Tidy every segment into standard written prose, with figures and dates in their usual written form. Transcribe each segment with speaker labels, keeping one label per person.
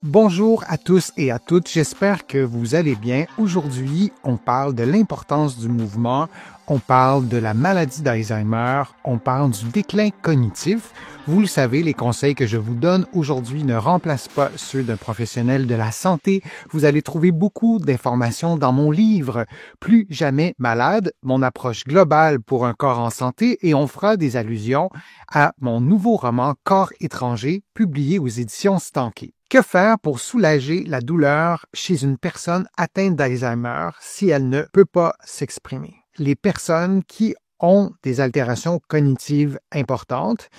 Speaker 1: Bonjour à tous et à toutes, j'espère que vous allez bien. Aujourd'hui, on parle de l'importance du mouvement, on parle de la maladie d'Alzheimer, on parle du déclin cognitif. Vous le savez, les conseils que je vous donne aujourd'hui ne remplacent pas ceux d'un professionnel de la santé. Vous allez trouver beaucoup d'informations dans mon livre « Plus jamais malade, mon approche globale pour un corps en santé » et on fera des allusions à mon nouveau roman « Corps étranger » publié aux éditions Stankey. Que faire pour soulager la douleur chez une personne atteinte d'Alzheimer si elle ne peut pas s'exprimer? Les personnes qui ont des altérations cognitives importantes.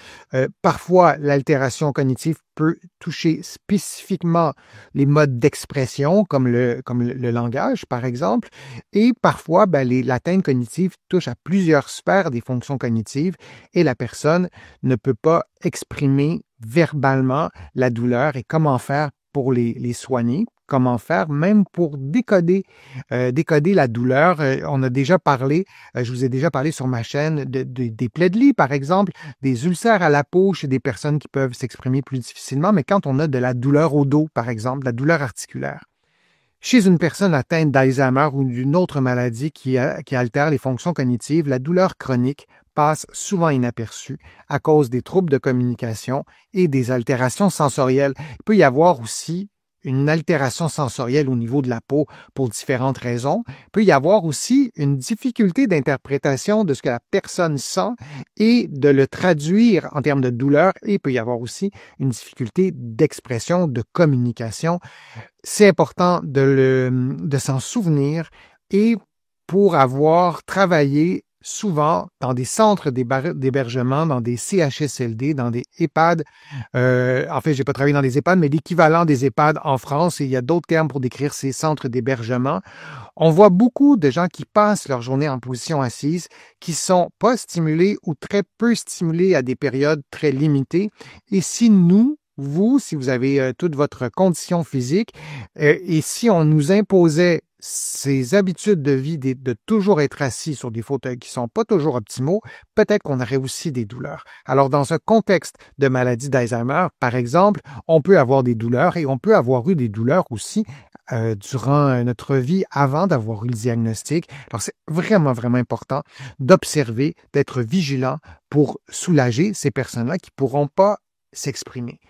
Speaker 1: Parfois, l'altération cognitive peut toucher spécifiquement les modes d'expression, comme le langage, par exemple, et parfois, l'atteinte cognitive touche à plusieurs sphères des fonctions cognitives et la personne ne peut pas exprimer verbalement la douleur et comment faire pour les soigner, comment faire même pour décoder la douleur. On a déjà parlé, je vous ai déjà parlé sur ma chaîne des plaies de lit, par exemple, des ulcères à la peau chez des personnes qui peuvent s'exprimer plus difficilement, mais quand on a de la douleur au dos, par exemple, la douleur articulaire. Chez une personne atteinte d'Alzheimer ou d'une autre maladie qui altère les fonctions cognitives, la douleur chronique passe souvent inaperçue à cause des troubles de communication et des altérations sensorielles. Il peut y avoir aussi une altération sensorielle au niveau de la peau pour différentes raisons. Il peut y avoir aussi une difficulté d'interprétation de ce que la personne sent et de le traduire en termes de douleur. Et il peut y avoir aussi une difficulté d'expression, de communication. C'est important de s'en souvenir et pour avoir travaillé souvent dans des centres d'hébergement, dans des CHSLD, dans des EHPAD. En fait, j'ai pas travaillé dans des EHPAD, mais l'équivalent des EHPAD en France, et il y a d'autres termes pour décrire ces centres d'hébergement. On voit beaucoup de gens qui passent leur journée en position assise, qui sont pas stimulés ou très peu stimulés à des périodes très limitées. Et si si vous avez toute votre condition physique, et si on nous imposait ces habitudes de vie de toujours être assis sur des fauteuils qui sont pas toujours optimaux, peut-être qu'on aurait aussi des douleurs. Alors, dans un contexte de maladie d'Alzheimer, par exemple, on peut avoir des douleurs et on peut avoir eu des douleurs aussi durant notre vie avant d'avoir eu le diagnostic. Alors, c'est vraiment, vraiment important d'observer, d'être vigilant pour soulager ces personnes-là qui pourront pas s'exprimer.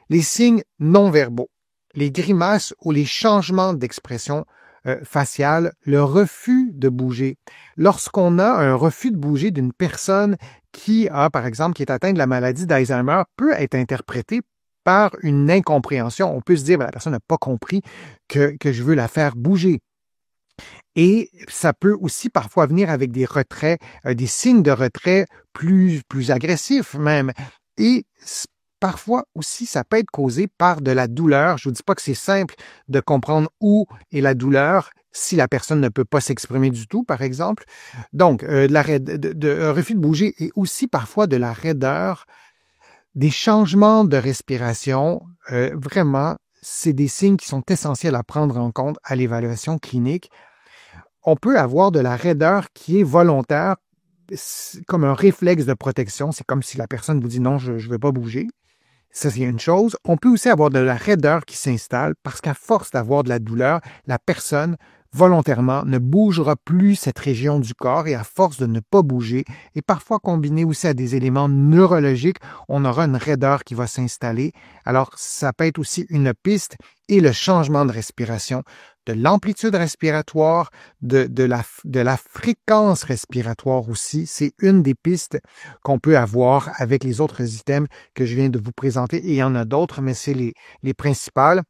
Speaker 1: Les signes non-verbaux, les grimaces ou les changements d'expression faciale, le refus de bouger. Lorsqu'on a un refus de bouger d'une personne qui est atteinte de la maladie d'Alzheimer, peut être interprété par une incompréhension. On peut se dire, la personne n'a pas compris que je veux la faire bouger. Et ça peut aussi parfois venir avec des retraits, des signes de retrait plus agressifs même. Et parfois aussi, ça peut être causé par de la douleur. Je ne vous dis pas que c'est simple de comprendre où est la douleur si la personne ne peut pas s'exprimer du tout, par exemple. Donc, un refus de bouger et aussi parfois de la raideur, des changements de respiration. Vraiment, c'est des signes qui sont essentiels à prendre en compte à l'évaluation clinique. On peut avoir de la raideur qui est volontaire, comme un réflexe de protection. C'est comme si la personne vous dit non, je ne veux pas bouger. Ça, c'est une chose. On peut aussi avoir de la raideur qui s'installe parce qu'à force d'avoir de la douleur, la personne, volontairement, ne bougera plus cette région du corps et à force de ne pas bouger, et parfois combiné aussi à des éléments neurologiques, on aura une raideur qui va s'installer. Alors, ça peut être aussi une piste et le changement de respiration, de l'amplitude respiratoire, de la fréquence respiratoire aussi. C'est une des pistes qu'on peut avoir avec les autres items que je viens de vous présenter. Et il y en a d'autres, mais c'est les principales.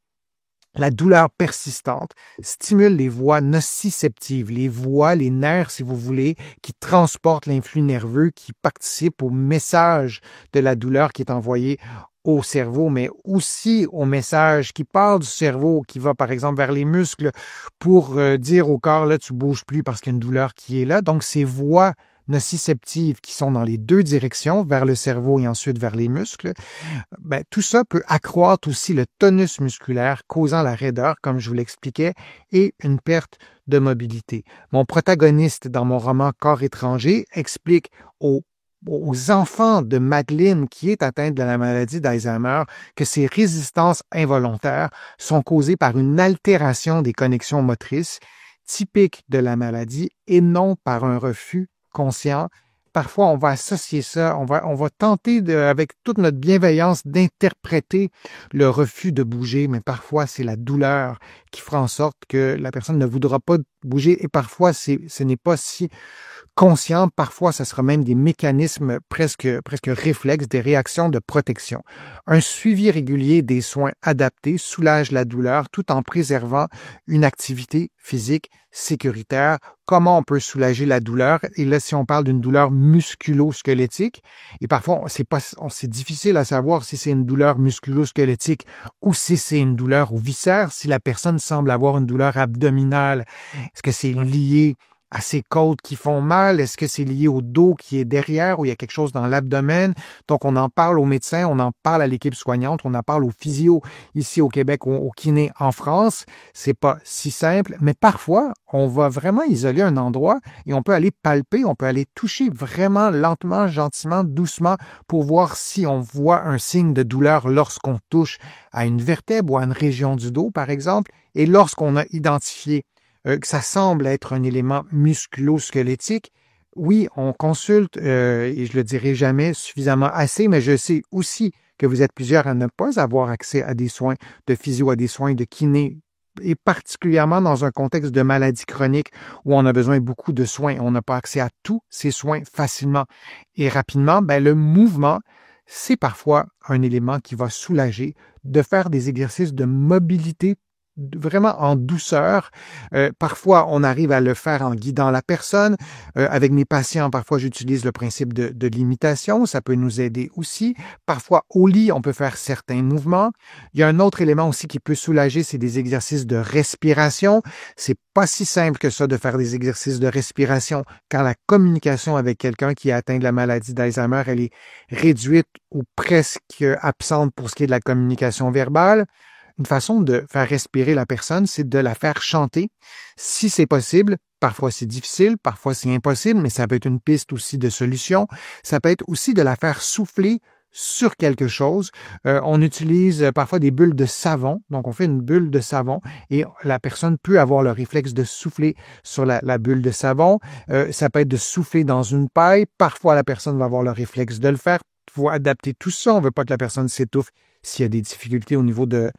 Speaker 1: La douleur persistante stimule les voies nociceptives, les voies, les nerfs, si vous voulez, qui transportent l'influx nerveux, qui participent au message de la douleur qui est envoyé au cerveau, mais aussi au message qui part du cerveau, qui va par exemple vers les muscles pour dire au corps, là, tu bouges plus parce qu'il y a une douleur qui est là. Donc, ces voies nociceptives qui sont dans les deux directions, vers le cerveau et ensuite vers les muscles, tout ça peut accroître aussi le tonus musculaire, causant la raideur, comme je vous l'expliquais, et une perte de mobilité. Mon protagoniste dans mon roman Corps étranger explique aux aux enfants de Madeleine qui est atteinte de la maladie d'Alzheimer que ces résistances involontaires sont causées par une altération des connexions motrices typiques de la maladie et non par un refus conscient. Parfois, on va associer ça, on va tenter avec toute notre bienveillance d'interpréter le refus de bouger, mais parfois c'est la douleur qui fera en sorte que la personne ne voudra pas bouger et parfois ce n'est pas si conscient, parfois ça sera même des mécanismes presque réflexes, des réactions de protection. Un suivi régulier des soins adaptés soulage la douleur tout en préservant une activité physique sécuritaire. Comment on peut soulager la douleur? Et là, si on parle d'une douleur musculo-squelettique, et parfois c'est difficile à savoir si c'est une douleur musculo-squelettique ou si c'est une douleur au viscère, si la personne semble avoir une douleur abdominale, est-ce que c'est lié à ses côtes qui font mal? Est-ce que c'est lié au dos qui est derrière ou il y a quelque chose dans l'abdomen? Donc, on en parle aux médecins, on en parle à l'équipe soignante, on en parle aux physios ici au Québec, au kiné en France. C'est pas si simple, mais parfois, on va vraiment isoler un endroit et on peut aller palper, on peut aller toucher vraiment lentement, gentiment, doucement pour voir si on voit un signe de douleur lorsqu'on touche à une vertèbre ou à une région du dos, par exemple. Et lorsqu'on a identifié que ça semble être un élément musculo-squelettique, oui, on consulte, et je le dirai jamais suffisamment assez, mais je sais aussi que vous êtes plusieurs à ne pas avoir accès à des soins de physio, à des soins de kiné, et particulièrement dans un contexte de maladie chronique où on a besoin beaucoup de soins. On n'a pas accès à tous ces soins facilement et rapidement. Ben, le mouvement, c'est parfois un élément qui va soulager de faire des exercices de mobilité vraiment en douceur. Parfois, on arrive à le faire en guidant la personne. Avec mes patients, parfois, j'utilise le principe de l'imitation. Ça peut nous aider aussi. Parfois, au lit, on peut faire certains mouvements. Il y a un autre élément aussi qui peut soulager, c'est des exercices de respiration. C'est pas si simple que ça de faire des exercices de respiration quand la communication avec quelqu'un qui est atteint de la maladie d'Alzheimer, elle est réduite ou presque absente pour ce qui est de la communication verbale. Une façon de faire respirer la personne, c'est de la faire chanter. Si c'est possible, parfois c'est difficile, parfois c'est impossible, mais ça peut être une piste aussi de solution. Ça peut être aussi de la faire souffler sur quelque chose. On utilise parfois des bulles de savon. Donc, on fait une bulle de savon et la personne peut avoir le réflexe de souffler sur la bulle de savon. Ça peut être de souffler dans une paille. Parfois, la personne va avoir le réflexe de le faire. Il faut adapter tout ça. On ne veut pas que la personne s'étouffe s'il y a des difficultés au niveau de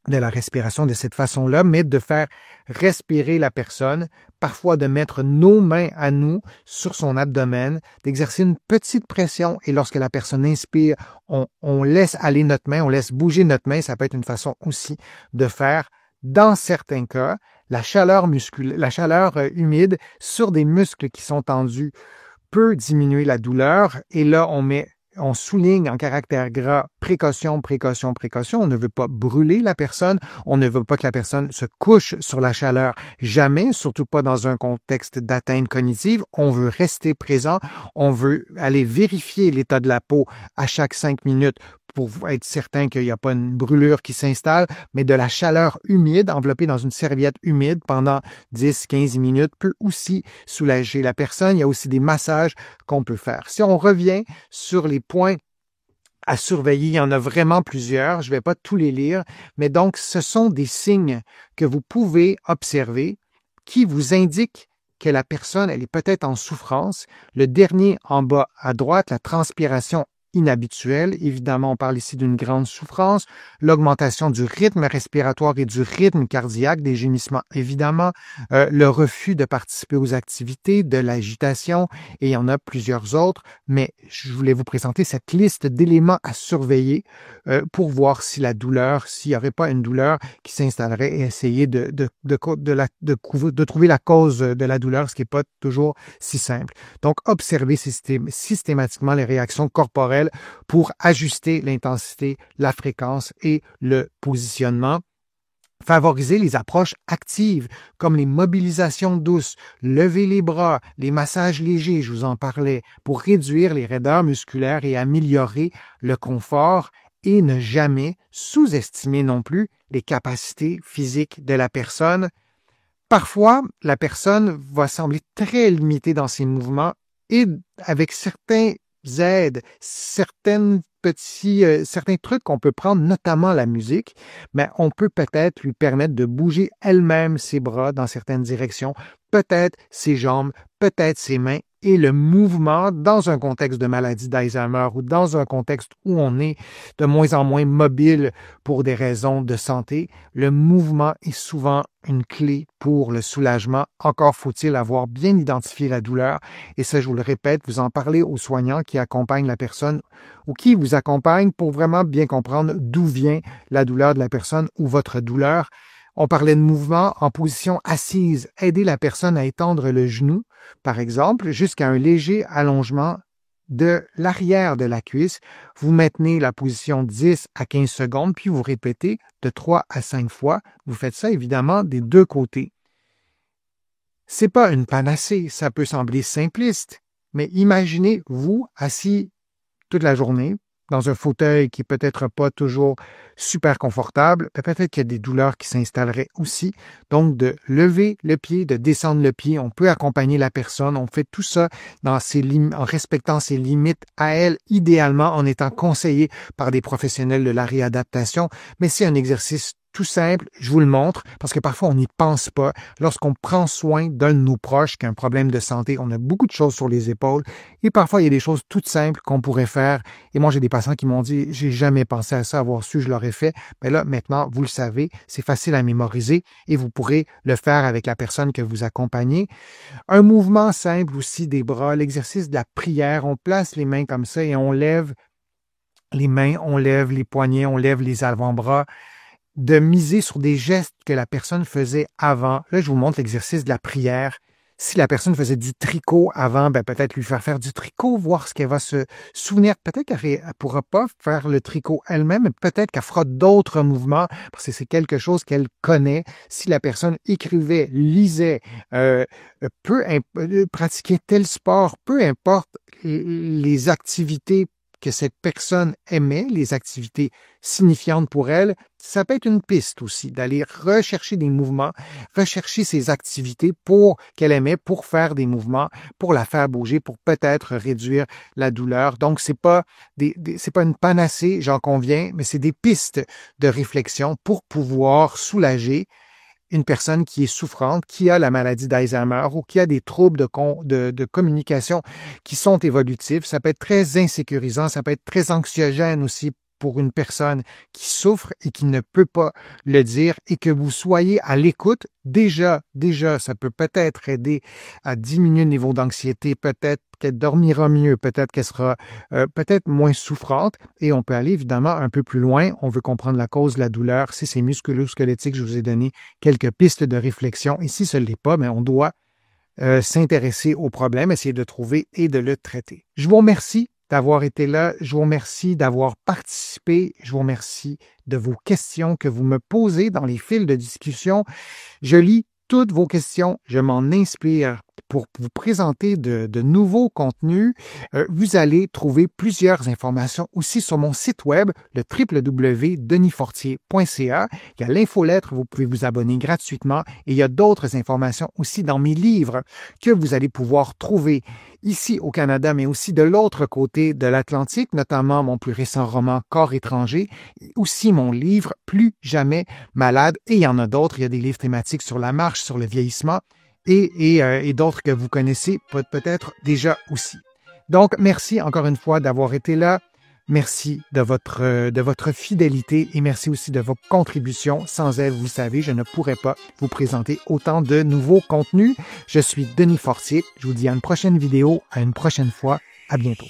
Speaker 1: la respiration de cette façon-là, mais de faire respirer la personne, parfois de mettre nos mains à nous sur son abdomen, d'exercer une petite pression et lorsque la personne inspire, on laisse aller notre main, on laisse bouger notre main. Ça peut être une façon aussi de faire, dans certains cas, la chaleur humide sur des muscles qui sont tendus peut diminuer la douleur et là, on souligne en caractère gras précaution, précaution, précaution. On ne veut pas brûler la personne. On ne veut pas que la personne se couche sur la chaleur. Jamais, surtout pas dans un contexte d'atteinte cognitive. On veut rester présent. On veut aller vérifier l'état de la peau à chaque 5 minutes pour être certain qu'il n'y a pas une brûlure qui s'installe, mais de la chaleur humide, enveloppée dans une serviette humide pendant 10-15 minutes peut aussi soulager la personne. Il y a aussi des massages qu'on peut faire. Si on revient sur les points à surveiller, il y en a vraiment plusieurs. Je ne vais pas tous les lire, mais donc ce sont des signes que vous pouvez observer qui vous indiquent que la personne, elle est peut-être en souffrance. Le dernier en bas à droite, la transpiration inhabituelle. Évidemment, on parle ici d'une grande souffrance, l'augmentation du rythme respiratoire et du rythme cardiaque, des gémissements évidemment, le refus de participer aux activités, de l'agitation, et il y en a plusieurs autres, mais je voulais vous présenter cette liste d'éléments à surveiller pour voir si la douleur, s'il n'y avait pas une douleur qui s'installerait et essayer de trouver la cause de la douleur, ce qui n'est pas toujours si simple. Donc, observez systématiquement les réactions corporelles pour ajuster l'intensité, la fréquence et le positionnement. Favoriser les approches actives comme les mobilisations douces, lever les bras, les massages légers, je vous en parlais, pour réduire les raideurs musculaires et améliorer le confort et ne jamais sous-estimer non plus les capacités physiques de la personne. Parfois, la personne va sembler très limitée dans ses mouvements et avec certains aides, certains trucs qu'on peut prendre, notamment la musique, mais on peut peut-être lui permettre de bouger elle-même ses bras dans certaines directions, peut-être ses jambes, peut-être ses mains, et le mouvement dans un contexte de maladie d'Alzheimer ou dans un contexte où on est de moins en moins mobile pour des raisons de santé, le mouvement est souvent une clé pour le soulagement. Encore faut-il avoir bien identifié la douleur. Et ça, je vous le répète, vous en parlez aux soignants qui accompagnent la personne ou qui vous accompagnent pour vraiment bien comprendre d'où vient la douleur de la personne ou votre douleur. On parlait de mouvement en position assise. Aider la personne à étendre le genou, par exemple, jusqu'à un léger allongement de l'arrière de la cuisse. Vous maintenez la position 10 à 15 secondes, puis vous répétez de 3 à 5 fois. Vous faites ça évidemment des deux côtés. C'est pas une panacée, ça peut sembler simpliste, mais imaginez vous assis toute la journée dans un fauteuil qui est peut-être pas toujours super confortable, peut-être qu'il y a des douleurs qui s'installeraient aussi. Donc, de lever le pied, de descendre le pied, on peut accompagner la personne, on fait tout ça en respectant ses limites à elle, idéalement en étant conseillé par des professionnels de la réadaptation, mais c'est un exercice tout simple, je vous le montre, parce que parfois on n'y pense pas. Lorsqu'on prend soin d'un de nos proches qui a un problème de santé, on a beaucoup de choses sur les épaules et parfois il y a des choses toutes simples qu'on pourrait faire. Et moi, j'ai des patients qui m'ont dit, j'ai jamais pensé à ça, avoir su, je l'aurais fait. Mais là, maintenant, vous le savez, c'est facile à mémoriser et vous pourrez le faire avec la personne que vous accompagnez. Un mouvement simple aussi des bras, l'exercice de la prière, on place les mains comme ça et on lève les mains, on lève les poignets, on lève les avant-bras, de miser sur des gestes que la personne faisait avant. Là, je vous montre l'exercice de la prière. Si la personne faisait du tricot avant, peut-être lui faire du tricot, voir ce qu'elle va se souvenir. Peut-être qu'elle ne pourra pas faire le tricot elle-même, mais peut-être qu'elle fera d'autres mouvements parce que c'est quelque chose qu'elle connaît. Si la personne écrivait, lisait, pratiquait tel sport, peu importe les activités que cette personne aimait, les activités signifiantes pour elle, ça peut être une piste aussi d'aller rechercher des mouvements, rechercher ces activités qu'elle aimait pour faire des mouvements, pour la faire bouger, pour peut-être réduire la douleur. Donc, c'est pas une panacée, j'en conviens, mais c'est des pistes de réflexion pour pouvoir soulager une personne qui est souffrante, qui a la maladie d'Alzheimer ou qui a des troubles de communication qui sont évolutifs. Ça peut être très insécurisant, ça peut être très anxiogène aussi pour une personne qui souffre et qui ne peut pas le dire et que vous soyez à l'écoute, déjà, ça peut peut-être aider à diminuer le niveau d'anxiété, peut-être qu'elle dormira mieux, peut-être qu'elle sera peut-être moins souffrante et on peut aller évidemment un peu plus loin. On veut comprendre la cause de la douleur. Si c'est musculo-squelettique, je vous ai donné quelques pistes de réflexion et si ce ne l'est pas, mais on doit s'intéresser au problème, essayer de trouver et de le traiter. Je vous remercie d'avoir été là. Je vous remercie d'avoir participé. Je vous remercie de vos questions que vous me posez dans les fils de discussion. Je lis toutes vos questions. Je m'en inspire pour vous présenter de nouveaux contenus. Vous allez trouver plusieurs informations aussi sur mon site web, le www.denisfortier.ca. Il y a l'infolettre, vous pouvez vous abonner gratuitement et il y a d'autres informations aussi dans mes livres que vous allez pouvoir trouver ici au Canada, mais aussi de l'autre côté de l'Atlantique, notamment mon plus récent roman Corps étranger, et aussi mon livre Plus jamais malade. Et il y en a d'autres, il y a des livres thématiques sur la marche, sur le vieillissement, et d'autres que vous connaissez peut-être déjà aussi. Donc, merci encore une fois d'avoir été là. Merci de votre fidélité et merci aussi de vos contributions. Sans elles, vous savez, je ne pourrais pas vous présenter autant de nouveaux contenus. Je suis Denis Fortier. Je vous dis à une prochaine vidéo, à une prochaine fois. À bientôt.